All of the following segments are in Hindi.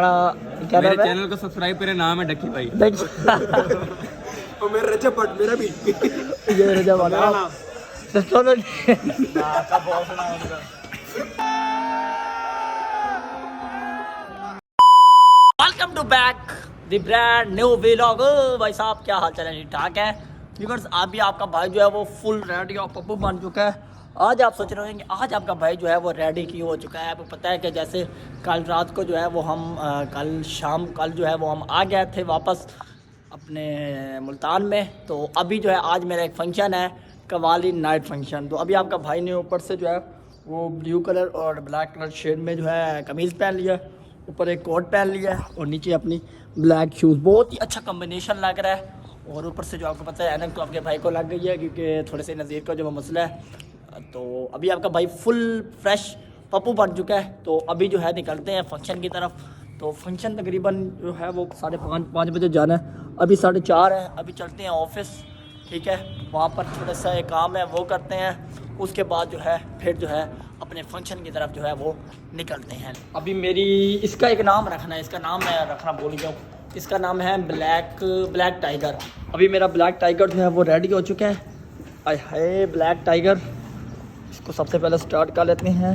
क्या मेरे चैनल को सब्सक्राइब करें, नाम है डक्की भाई। और मेरा रजब भट्ट, मेरा भी ये रजब वाला welcome to back the brand new vlog. भाई साहब क्या हाल चाल है? ठीक ठाक है व्यूअर्स। अभी आपका भाई जो है वो फुल रेडी और पप्पू बन चुका है। आज आप सोच रहे होंगे आज आपका भाई जो है वो रेडी क्यों हो चुका है। आपको पता है कि जैसे कल रात को जो है वो हम कल जो है वो हम आ गए थे वापस अपने मुल्तान में। तो अभी जो है आज मेरा एक फंक्शन है, कवाली नाइट फंक्शन। तो अभी आपका भाई ने ऊपर से जो है वो ब्लू कलर और ब्लैक कलर शेड में जो है कमीज़ पहन लिया, ऊपर एक कोट पहन लिया और नीचे अपनी ब्लैक शूज़। बहुत ही अच्छा कॉम्बिनेशन लग रहा है। और ऊपर से जो आपको पता है ऐनक तो आपके भाई को लग गई है क्योंकि थोड़े से नज़ीर का जो वो मसला है। तो अभी आपका भाई फुल फ्रेश पप्पू बन चुका है। तो अभी जो है निकलते हैं फंक्शन की तरफ। तो फंक्शन तकरीबन जो है वो 5:30 बजे जाना है, अभी 4:30 है। अभी चलते हैं ऑफिस, ठीक है, वहाँ पर थोड़ा सा एक काम है वो करते हैं। उसके बाद जो है फिर जो है अपने फंक्शन की तरफ जो है वो निकलते हैं। अभी मेरी इसका एक नाम रखना है, इसका नाम मैं रखना भूल गया हूँ। इसका नाम है ब्लैक टाइगर। अभी मेरा ब्लैक टाइगर जो है वो रेडी हो चुका है। आय हाय ब्लैक टाइगर, इसको सबसे पहले स्टार्ट कर लेते हैं।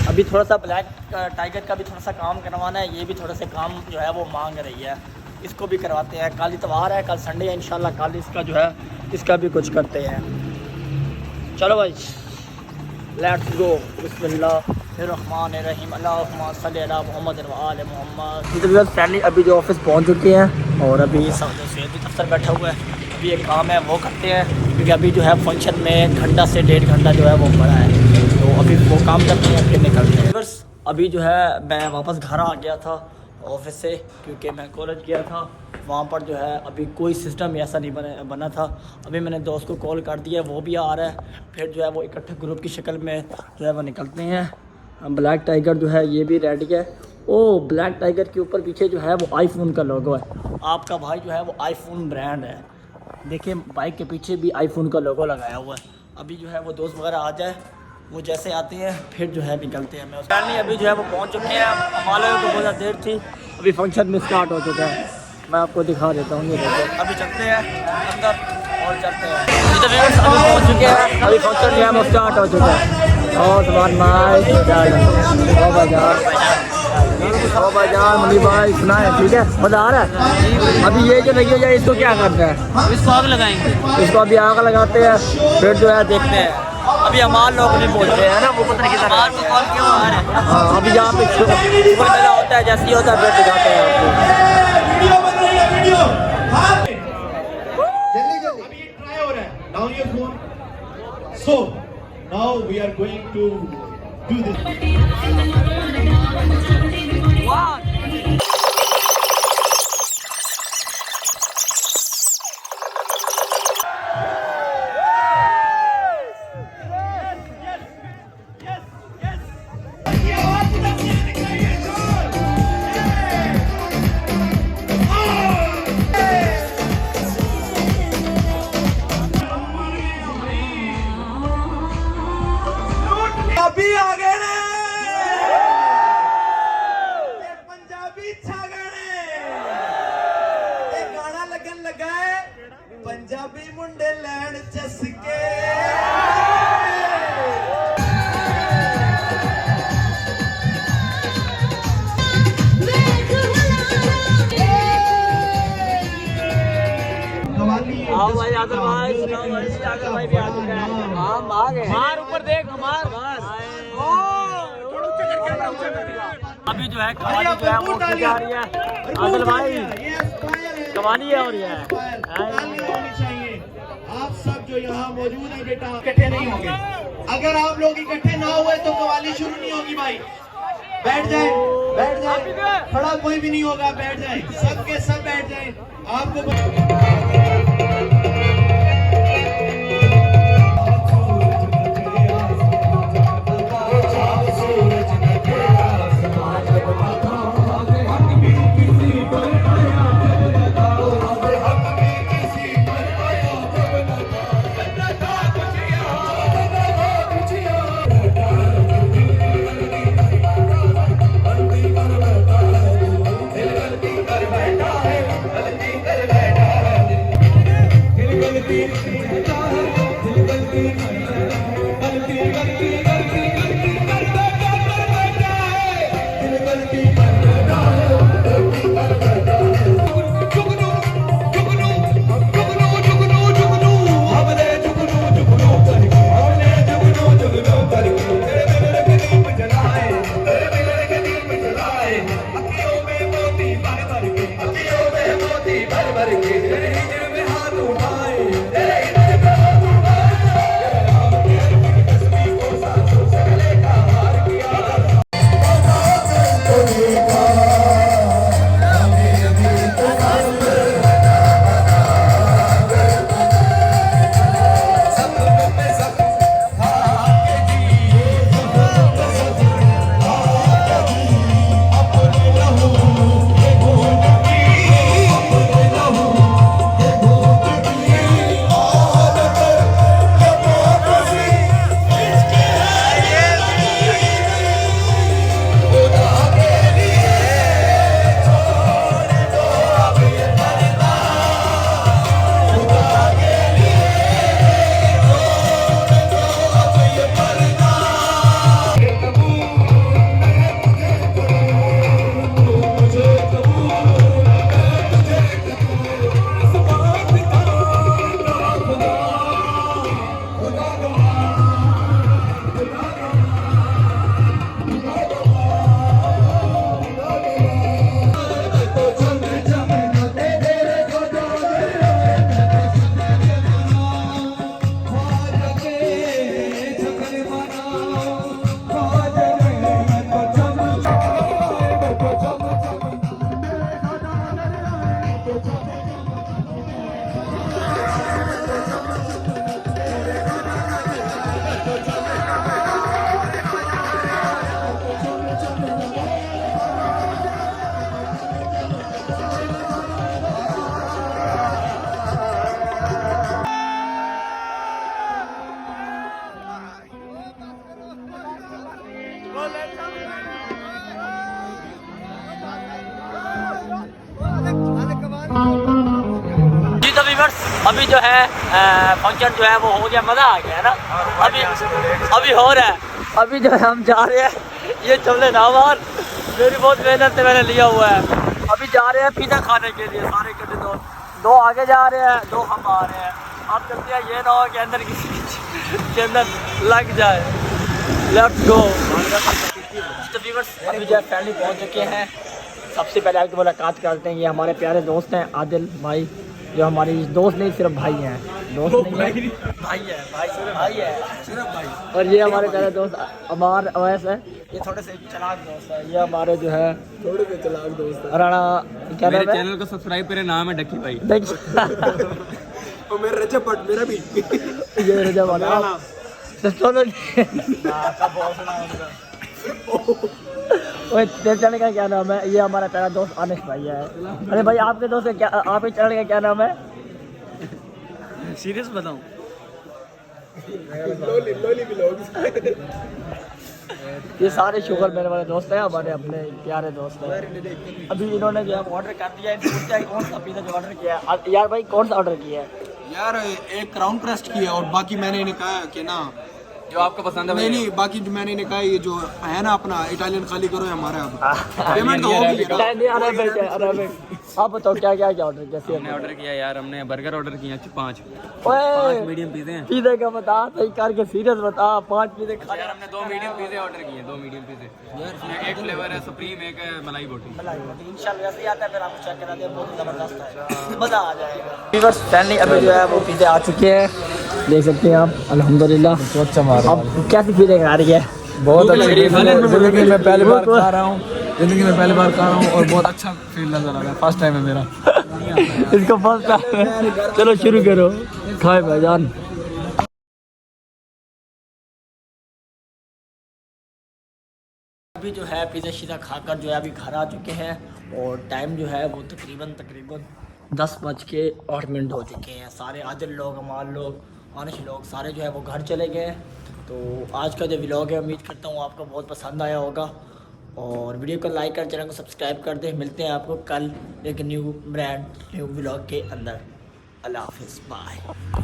अभी थोड़ा सा ब्लैक टाइगर का भी थोड़ा सा काम करवाना है। ये भी थोड़ा सा काम जो है वो मांग रही है, इसको भी करवाते हैं। कल इतवार है, कल संडे है, इंशाल्लाह कल इसका जो है इसका भी कुछ करते हैं। चलो भाई लेट्स गो। बिस्मिल्लाहिर्रहमानिर्रहीम अल्लाहुम्मा सल्ली अला मुहम्मद व आले मुहम्मद। फैमिली अभी जो ऑफिस पहुंच चुके हैं और अभी सब जो सैयद अफसर बैठा हुआ है। अभी एक काम है वो करते हैं क्योंकि अभी जो है फंक्शन में घंटा से 1.5 घंटा जो है वो पड़ा है। तो अभी वो काम करते हैं फिर निकलते हैं। बस अभी जो है मैं वापस घर आ गया था ऑफिस से क्योंकि मैं कॉलेज गया था। वहाँ पर जो है अभी कोई सिस्टम ऐसा नहीं बना था। अभी मैंने दोस्त को कॉल कर दिया, वो भी आ रहा है। फिर जो है वो इकट्ठे ग्रुप की शक्ल में जो है वो निकलते हैं। ब्लैक टाइगर जो है ये भी रेडी है। ओ ब्लैक टाइगर के ऊपर पीछे जो है वो आईफोन का लोगो है। आपका भाई जो है वो आईफोन ब्रांड है, देखिए बाइक के पीछे भी आईफोन का लोगो लगाया हुआ है। अभी जो है वो दोस्त वगैरह आ जाए, वो जैसे आते हैं फिर जो है निकलते हैं। मैं फैमिली अभी जो है वो पहुंच चुके हैं। हमारे को बहुत ज़्यादा देर थी, अभी फंक्शन में स्टार्ट हो चुका है। मैं आपको दिखा देता हूँ, ये देखो अभी चलते हैं अंदर और चलते हैं। अभी पहुँच चुके हैं, अभी फंक्शन जो है वो स्टार्ट हो चुका है। और भाईजान मुनी भाई सुना है, ठीक है, मज़ा आ रहा है। अभी ये जो लगी है इसको क्या करना है? इसको आग लगाएंगे, इसको अभी आग लगाते हैं फिर जो है देखते हैं। अभी हमारे लोग नहीं पहुँचते हैं ना, वो पता नहीं किधर है। हाँ अभी यहाँ पे मेला होता है, जैसे ही होता है फिर दिखाते हैं आपको। अभी ये ट्राई हो रहा है। Now your phone. So now we are going to do this. अभी आ गए ने पंजाबी छा गए। एक गाना लगन लगा है, पंजाबी मुंडे लैंड चसके। आओ भाई आदर भाई, सुनाओ भाई, आदर भाई भी आ चुका है। हम आ गए। मार ऊपर देख, हमार अभी जो है कवाली जो है वो जा रही है। आदर भाई कवाली है और ये होनी चाहिए। आप सब जो यहाँ मौजूद हैं बेटा इकट्ठे नहीं होंगे। अगर आप लोग इकट्ठे ना हुए तो कवाली शुरू नहीं होगी भाई। बैठ जाए, बैठ जाए, खड़ा कोई भी नहीं होगा, बैठ जाए, सबके सब बैठ जाए। आपको भर के तेरे हिजर में हाथ उठाए जी तो व्यूअर्स अभी जो है फंक्शन जो है वो हो गया, मज़ा आ गया है ना। अभी हो रहा है, अभी जो है हम जा रहे हैं, ये चले नावार मेरी बहुत मेहनत से मैंने लिया हुआ है। अभी जा रहे हैं पिज़्ज़ा खाने के लिए, सारे इकट्ठे दो आगे जा रहे हैं, दो हम आ रहे हैं। अब चलते हैं, ये ना हो कि अंदर किसी के अंदर लग जाए। Let's go. तो व्यूअर्स अभी जो है फैमिली पहुँच चुके हैं। सबसे पहले आपकी मुलाकात करते हैं, ये हमारे प्यारे दोस्त हैं आदिल भाई, जो हमारे दोस्त नहीं सिर्फ भाई हैं, दोस्त नहीं है भाई है सिर्फ भाई। और ये हमारे प्यारे दोस्त अमार अवैस है, ये थोड़े से चलाक दोस्त है। ये हमारे जो है थोड़े से चलाक दोस्त है राणा, क्या मेरे चैनल को सब्सक्राइब करें, नाम है डक्की भाई। और मेरा रजब भट्ट, मेरा भी ये रजब वाला तेरे चैनल का क्या नाम है? ये हमारा प्यारा दोस्त अनिश भाई है। अरे भाई आपके दोस्त क्या, आपके चैनल का क्या नाम है? सीरियस बताऊं? ये सारे शुगर मेरे वाले दोस्त हैं, हमारे अपने प्यारे दोस्त हैं। अभी इन्होंने जो है ऑर्डर कर दिया है, पूछते हैं कौन सा पिज़्ज़ा जो ऑर्डर किया है। यार भाई कौन सा ऑर्डर किया है? यार एक क्राउन क्रस्ट किया और बाकी मैंने इन्हें कहा कि ना जो आपको पसंद है नहीं बाकी जो मैंने इन्हें कहा ये जो है ना अपना इटालियन खाली करो हमारे। अब पेमेंट तो हो गई है। अरे आप बताओ क्या ऑर्डर किया? हमने ऑर्डर किया यार, हमने बर्गर ऑर्डर किया 5 मीडियम पिज़्ज़े हैं। पिज़्ज़े का बता सही करके, सीरियस बता। 5 पिज़्ज़े खा यार हमने 2 मीडियम पिज़्ज़े ऑर्डर किए, 2 मीडियम पिज़्ज़े। इसमें एक फ्लेवर है सुप्रीम, एक है मलाई बोटी। इंशाल्लाह जैसे ही आता है फिर आपको चेक करा दिया, बहुत ज़बरदस्त है, मज़ा आ जाएगा। व्यूअर्स फैमिली अभी जो है वो पिज़्ज़े आ चुके हैं, देख सकते हैं आप। अल्हम्दुलिल्लाह बहुत चमक। अब कैसी फीलिंग आ रही है? बहुत अच्छी जिंदगी में पहली बार खा रहा हूँ, और बहुत अच्छा फील नजर आ रहा है। फर्स्ट टाइम है मेरा। इसको फर्स्ट टाइम है। चलो शुरू करो, खाए भाईजान। अभी जो है पिज़्ज़ा शीज़ा खाकर जो है अभी घर आ चुके हैं और टाइम जो है वो तकरीबन 10:08 हो चुके हैं। सारे आदिल लोग, अमाल लोग, आनिश लोग सारे जो है वो घर चले गए। तो आज का जो व्लॉग है उम्मीद करता हूँ आपको बहुत पसंद आया होगा, और वीडियो को लाइक कर, चैनल को सब्सक्राइब कर दें। मिलते हैं आपको कल एक न्यू व्लॉग के अंदर। अल्लाह हाफिज़, बाय।